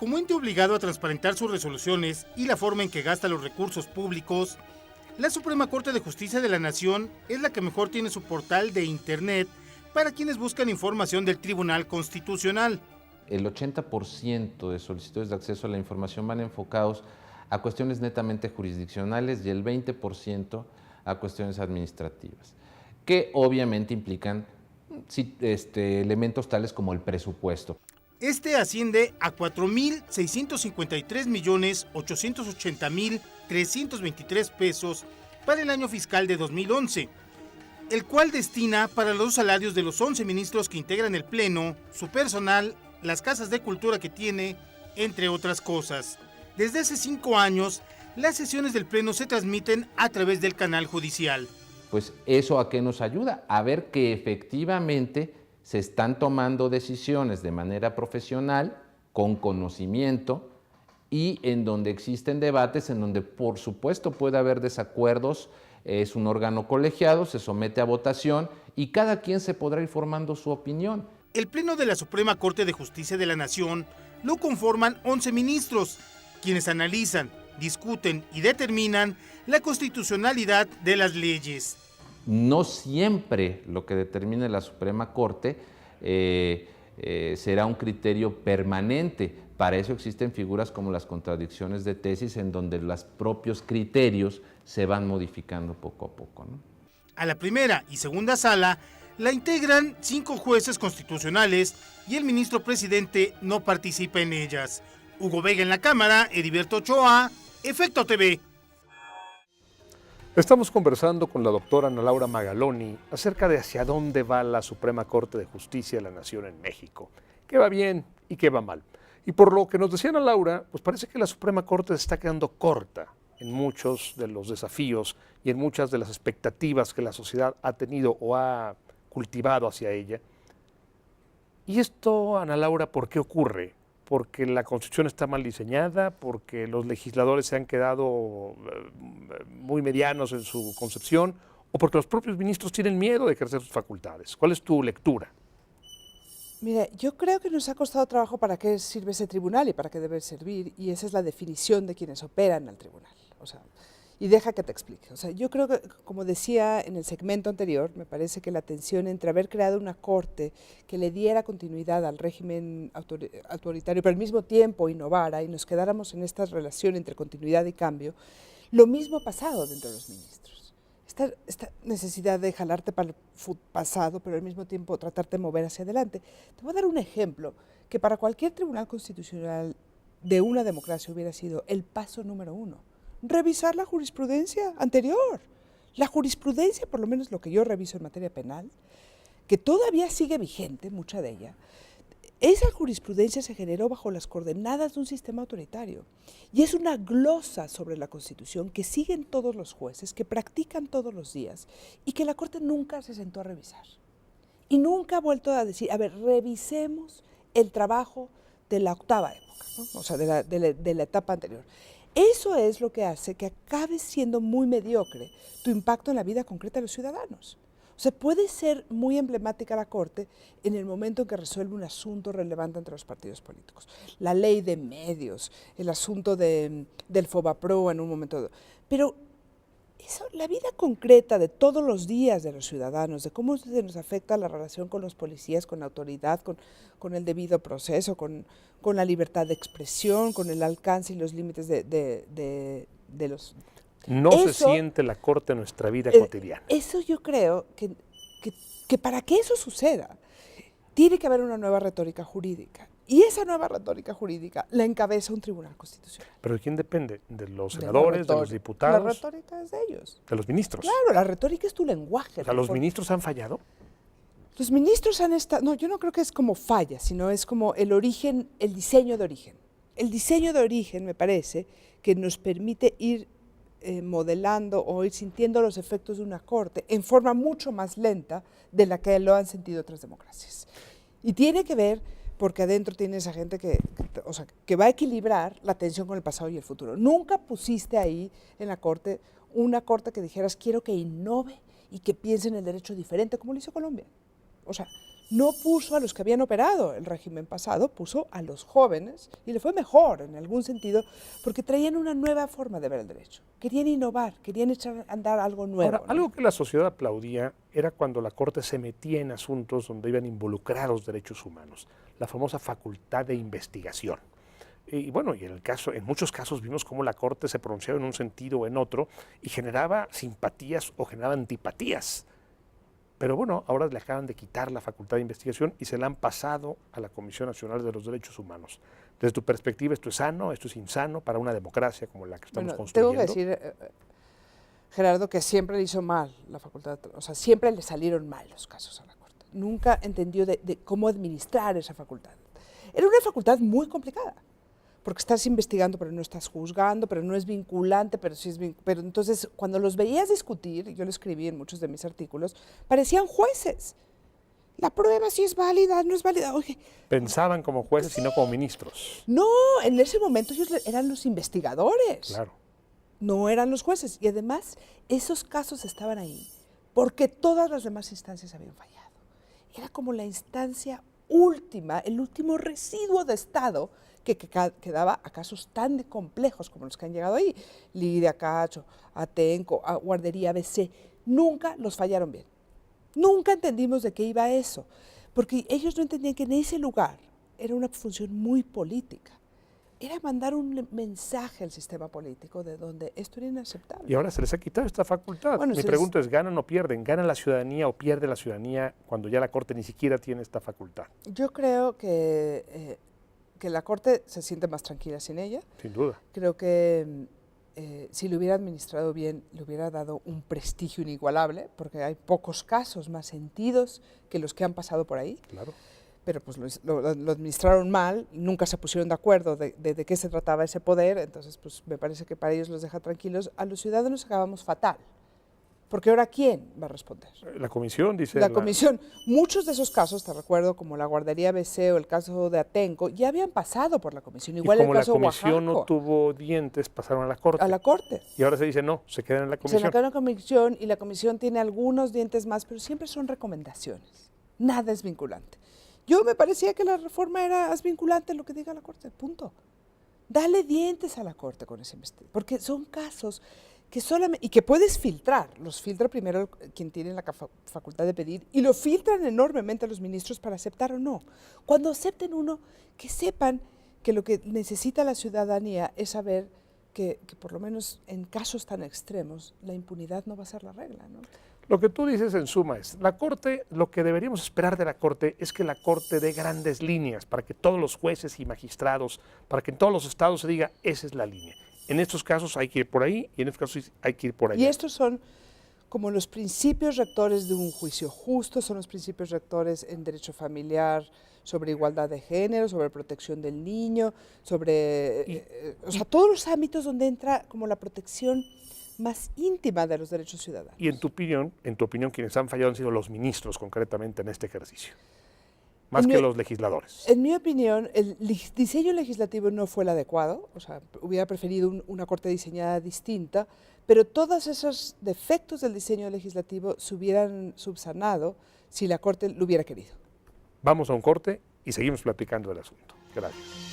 Como ente obligado a transparentar sus resoluciones y la forma en que gasta los recursos públicos, la Suprema Corte de Justicia de la Nación es la que mejor tiene su portal de Internet para quienes buscan información del Tribunal Constitucional. El 80% de solicitudes de acceso a la información van enfocados a cuestiones netamente jurisdiccionales y el 20% a cuestiones administrativas, que obviamente implican elementos tales como el presupuesto. Este asciende a 4,653,880,323 pesos para el año fiscal de 2011, el cual destina para los salarios de los 11 ministros que integran el Pleno, su personal, las casas de cultura que tiene, entre otras cosas. Desde hace 5 años, las sesiones del Pleno se transmiten a través del canal judicial. Pues eso ¿a qué nos ayuda? A ver que efectivamente se están tomando decisiones de manera profesional, con conocimiento, y en donde existen debates, en donde por supuesto puede haber desacuerdos. Es un órgano colegiado, se somete a votación y cada quien se podrá ir formando su opinión. El Pleno de la Suprema Corte de Justicia de la Nación lo conforman 11 ministros, quienes analizan, discuten y determinan la constitucionalidad de las leyes. No siempre lo que determine la Suprema Corte será un criterio permanente. Para eso existen figuras como las contradicciones de tesis, en donde los propios criterios se van modificando poco a poco, ¿no? A la primera y segunda sala la integran 5 jueces constitucionales y el ministro presidente no participa en ellas. Hugo Vega en la Cámara, Heriberto Ochoa, Efecto TV. Estamos conversando con la doctora Ana Laura Magaloni acerca de hacia dónde va la Suprema Corte de Justicia de la Nación en México. ¿Qué va bien y qué va mal? Y por lo que nos decía Ana Laura, pues parece que la Suprema Corte se está quedando corta en muchos de los desafíos y en muchas de las expectativas que la sociedad ha tenido o ha cultivado hacia ella. Y esto, Ana Laura, ¿por qué ocurre? ¿Porque la Constitución está mal diseñada? ¿Porque los legisladores se han quedado muy medianos en su concepción? ¿O porque los propios ministros tienen miedo de ejercer sus facultades? ¿Cuál es tu lectura? Mira, yo creo que nos ha costado trabajo para qué sirve ese tribunal y para qué debe servir, y esa es la definición de quienes operan al tribunal. Y deja que te explique. Yo creo que, como decía en el segmento anterior, me parece que la tensión entre haber creado una corte que le diera continuidad al régimen autoritario, pero al mismo tiempo innovara y nos quedáramos en esta relación entre continuidad y cambio, lo mismo ha pasado dentro de los ministros. Esta necesidad de jalarte para el pasado, pero al mismo tiempo tratarte de mover hacia adelante. Te voy a dar un ejemplo que para cualquier tribunal constitucional de una democracia hubiera sido el paso número 1. Revisar la jurisprudencia anterior. La jurisprudencia, por lo menos lo que yo reviso en materia penal, que todavía sigue vigente, mucha de ella, esa jurisprudencia se generó bajo las coordenadas de un sistema autoritario y es una glosa sobre la Constitución que siguen todos los jueces, que practican todos los días y que la Corte nunca se sentó a revisar. Y nunca ha vuelto a decir, a ver, revisemos el trabajo de la octava época, ¿no? de la etapa anterior. Eso es lo que hace que acabe siendo muy mediocre tu impacto en la vida concreta de los ciudadanos. Puede ser muy emblemática la Corte en el momento en que resuelve un asunto relevante entre los partidos políticos. La ley de medios, el asunto del Fobapro en un momento. Pero eso, la vida concreta de todos los días de los ciudadanos, de cómo se nos afecta la relación con los policías, con la autoridad, con el debido proceso, con la libertad de expresión, con el alcance y los límites de los... No se siente la Corte en nuestra vida cotidiana. Eso yo creo que para que eso suceda, tiene que haber una nueva retórica jurídica. Y esa nueva retórica jurídica la encabeza un tribunal constitucional. ¿Pero de quién depende? ¿De los senadores, de los diputados? La retórica es de ellos. ¿De los ministros? Claro, la retórica es tu lenguaje. ¿Los ministros han fallado? Los ministros han estado... No, yo no creo que es como falla, sino es como el origen, el diseño de origen. El diseño de origen, me parece, que nos permite ir modelando o ir sintiendo los efectos de una corte en forma mucho más lenta de la que lo han sentido otras democracias. Y tiene que ver porque adentro tiene esa gente que va a equilibrar la tensión con el pasado y el futuro. Nunca pusiste ahí en la corte una corte que dijeras quiero que innove y que piense en el derecho diferente, como lo hizo Colombia. no puso a los que habían operado el régimen pasado, puso a los jóvenes y le fue mejor en algún sentido porque traían una nueva forma de ver el derecho. Querían innovar, querían echar a andar algo nuevo. Ahora, algo que la sociedad aplaudía era cuando la Corte se metía en asuntos donde iban involucrados derechos humanos, la famosa facultad de investigación. Y bueno, y en muchos casos vimos cómo la Corte se pronunciaba en un sentido o en otro y generaba simpatías o generaba antipatías. Pero bueno, ahora le acaban de quitar la facultad de investigación y se la han pasado a la Comisión Nacional de los Derechos Humanos. Desde tu perspectiva, ¿esto es sano, esto es insano para una democracia como la que estamos construyendo? Tengo que decir, Gerardo, que siempre le hizo mal la facultad, o sea, siempre le salieron mal los casos a la Corte. Nunca entendió de cómo administrar esa facultad. Era una facultad muy complicada, porque estás investigando, pero no estás juzgando, pero no es vinculante, pero sí es vinculante. Pero entonces, cuando los veías discutir, y yo lo escribí en muchos de mis artículos, parecían jueces. La prueba sí es válida, no es válida. Oye, pensaban como jueces y no como ministros. no, en ese momento ellos eran los investigadores. Claro. No eran los jueces. Y además, esos casos estaban ahí porque todas las demás instancias habían fallado. Era como la instancia última, el último residuo de Estado que quedaba a casos tan complejos como los que han llegado ahí. Lidia Cacho, Atenco, a Guardería ABC. Nunca los fallaron bien. Nunca entendimos de qué iba eso. Porque ellos no entendían que en ese lugar era una función muy política. Era mandar un mensaje al sistema político de donde esto era inaceptable. Y ahora se les ha quitado esta facultad. Bueno, Mi pregunta es, ¿ganan o pierden? ¿Gana la ciudadanía o pierde la ciudadanía cuando ya la Corte ni siquiera tiene esta facultad? Yo creo que la Corte se siente más tranquila sin ella. Sin duda. Creo que si lo hubiera administrado bien, le hubiera dado un prestigio inigualable, porque hay pocos casos más sentidos que los que han pasado por ahí. Claro. Pero pues lo administraron mal, nunca se pusieron de acuerdo de qué se trataba ese poder, entonces pues me parece que para ellos los deja tranquilos. A los ciudadanos acabamos fatal, porque ahora ¿quién va a responder? La comisión dice... La comisión. Muchos de esos casos, te recuerdo, como la Guardería ABC o el caso de Atenco, ya habían pasado por la comisión. Igual y como el caso la comisión Oaxaco, no tuvo dientes, pasaron a la Corte. a la Corte. Y ahora se dice no, se quedan en la Se comisión. la queda en la comisión y la comisión tiene algunos dientes más, pero siempre son recomendaciones. Nada es vinculante. Yo me parecía que la reforma era vinculante lo que diga la Corte, punto. Dale dientes a la Corte con ese investigación, porque son casos que solamente, y que puedes filtrar, los filtra primero quien tiene la facultad de pedir, y lo filtran enormemente los ministros para aceptar o no. Cuando acepten uno, que sepan que lo que necesita la ciudadanía es saber que por lo menos en casos tan extremos, la impunidad no va a ser la regla, ¿no? Lo que tú dices en suma es, la Corte, lo que deberíamos esperar de la Corte es que la Corte dé grandes líneas para que todos los jueces y magistrados, para que en todos los estados se diga, esa es la línea. En estos casos hay que ir por ahí y en estos casos hay que ir por allá. Y estos son como los principios rectores de un juicio justo, son los principios rectores en derecho familiar, sobre igualdad de género, sobre protección del niño, sobre o sea, todos los ámbitos donde entra como la protección más íntima de los derechos ciudadanos. Y en tu opinión, quienes han fallado han sido los ministros concretamente en este ejercicio, más que los legisladores. En mi opinión, el diseño legislativo no fue el adecuado, o sea, hubiera preferido una Corte diseñada distinta, pero todos esos defectos del diseño legislativo se hubieran subsanado si la Corte lo hubiera querido. Vamos a un corte y seguimos platicando del asunto. Gracias.